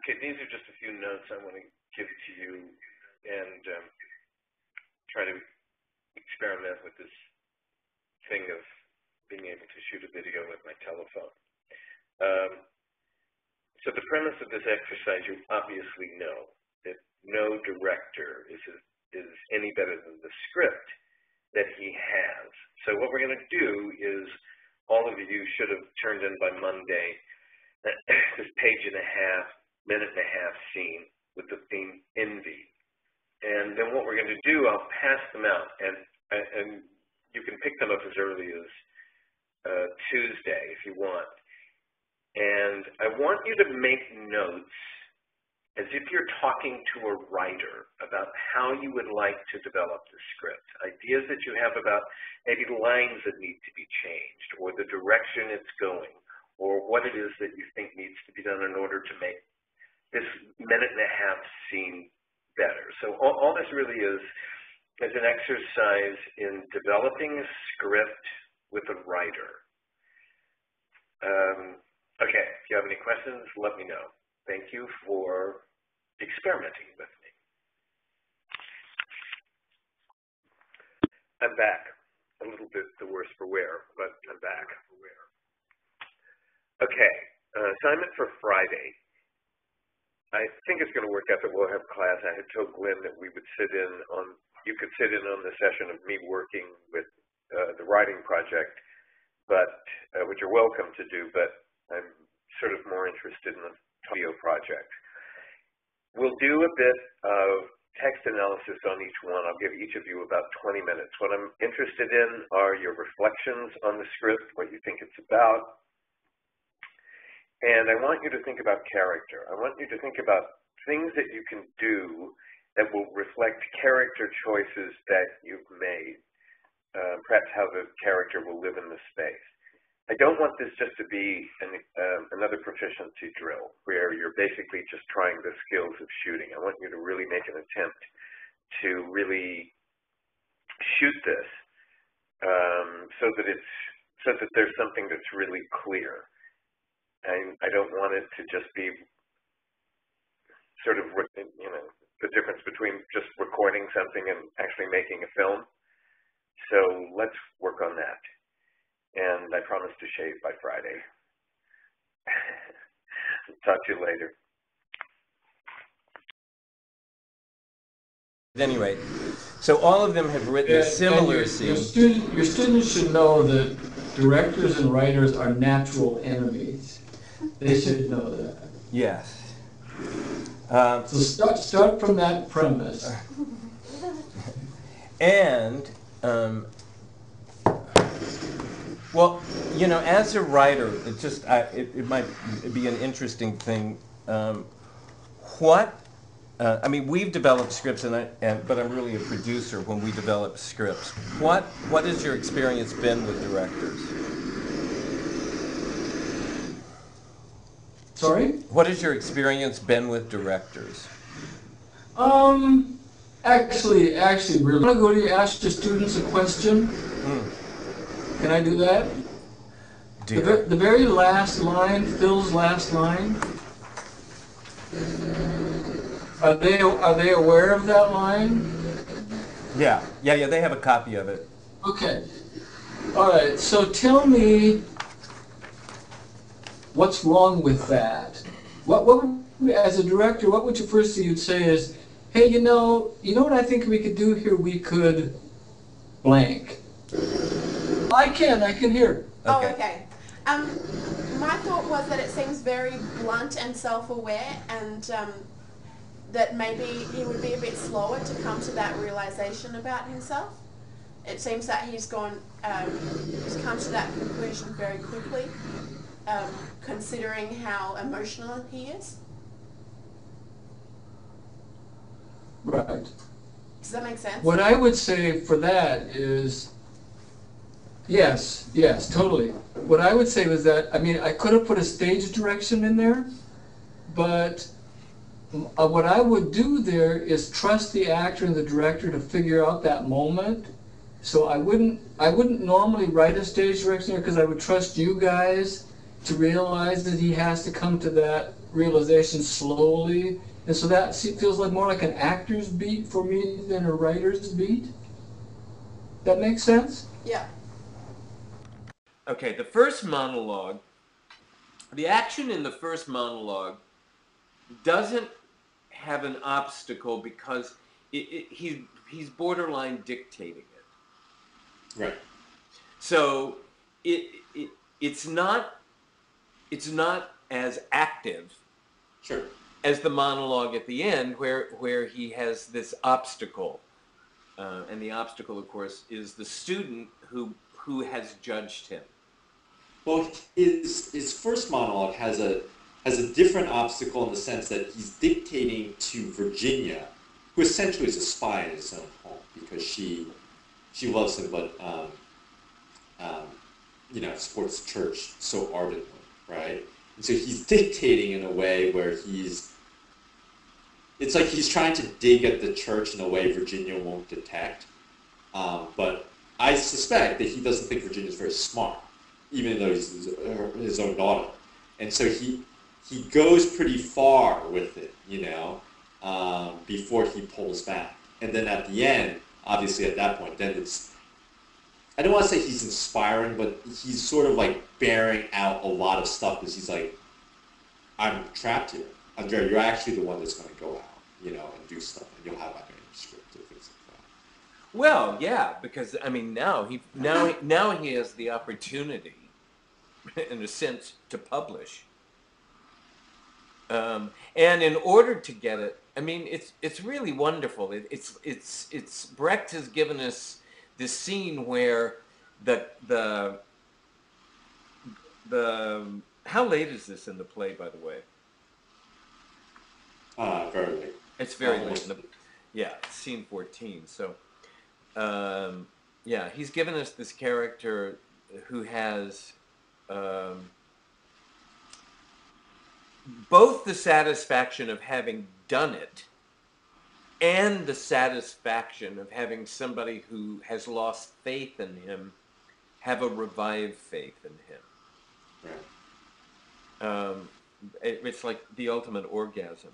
Okay, these are just a few notes I want to give to you and try to experiment with this thing of being able to shoot a video with my telephone. So the premise of this exercise, you obviously know that no director is any better than the script that he has. So what we're going to do is, all of you should have turned in by Monday this page and a half, minute and a half scene with the theme envy. And then what we're going to do, I'll pass them out, and you can pick them up as early as Tuesday if you want. And I want you to make notes as if you're talking to a writer about how you would like to develop the script, ideas that you have about maybe lines that need to be changed, or the direction it's going, or what it is that you think needs to be done in order to make this minute and a half scene better. So all this really is an exercise in developing a script with a writer. Okay, if you have any questions, let me know. Thank you for experimenting with me. I'm back. A little bit the worse for wear, but I'm back. Okay, assignment for Friday. I think it's going to work out that we'll have class. I had told Glenn that we would sit in on, you could sit in on the session of me working with the writing project, but which you're welcome to do, but I'm sort of more interested in the audio project. We'll do a bit of text analysis on each one. I'll give each of you about 20 minutes. What I'm interested in are your reflections on the script, what you think it's about. And I want you to think about character. I want you to think about things that you can do that will reflect character choices that you've made, perhaps how the character will live in the space. I don't want this just to be another proficiency drill where you're basically just trying the skills of shooting. I want you to really make an attempt to really shoot this so that there's something that's really clear. And I don't want it to just be sort of, you know, the difference between just recording something and actually making a film. So let's work on that. And I promise to shave by Friday. Talk to you later. At any rate, so all of them have written a similar scene. Your students should know that directors and writers are natural enemies. They should know that. Yes. So start from that premise. And, well, you know, as a writer, it just, it might be an interesting thing. I mean, we've developed scripts, but I'm really a producer when we develop scripts. What has your experience been with directors? Sorry? What has your experience been with directors? Actually, really. I want to go to ask your students a question. Can I do that? The very last line, Phil's last line. Are they aware of that line? Yeah. They have a copy of it. Okay. All right. So tell me, what's wrong with that? What as a director, what would you first thing you'd say is, hey, you know what I think we could do here? We could blank. I can hear. Okay. Oh, okay. My thought was that it seems very blunt and self-aware, and that maybe he would be a bit slower to come to that realization about himself. It seems that he's come to that conclusion very quickly, considering how emotional he is. Right. Does that make sense? What I would say for that is, yes, totally. What I would say was that, I mean, I could have put a stage direction in there, but what I would do there is trust the actor and the director to figure out that moment. So I wouldn't normally write a stage direction there because I would trust you guys to realize that he has to come to that realization slowly. And so that feels like more like an actor's beat for me than a writer's beat. That makes sense? Yeah. Okay, the first monologue, the action in the first monologue doesn't have an obstacle because he's borderline dictating it. Right. So it's not as active Sure. as the monologue at the end where he has this obstacle. And the obstacle, of course, is the student who has judged him. Well, his first monologue has a different obstacle in the sense that he's dictating to Virginia, who essentially is a spy in his own home because she loves him, but supports the church so ardently, right? And so he's dictating in a way where it's like he's trying to dig at the church in a way Virginia won't detect. But I suspect that he doesn't think Virginia's very smart, even though he's his own daughter. And so he goes pretty far with it, before he pulls back. And then at the end, obviously at that point, then I don't want to say he's inspiring, but he's sort of like bearing out a lot of stuff because he's like, I'm trapped here. Andrea, you're actually the one that's going to go out, and do stuff, and you'll have like a script or things like that. Well, yeah, because I mean now he has the opportunity, in a sense, to publish. And in order to get it, I mean, it's really wonderful. It's Brecht has given us this scene where the how late is this in the play, by the way? Very late. It's very late. Yeah, it's scene 14. So, yeah, he's given us this character who has both the satisfaction of having done it and the satisfaction of having somebody who has lost faith in him have a revived faith in him. Right. It's like the ultimate orgasm.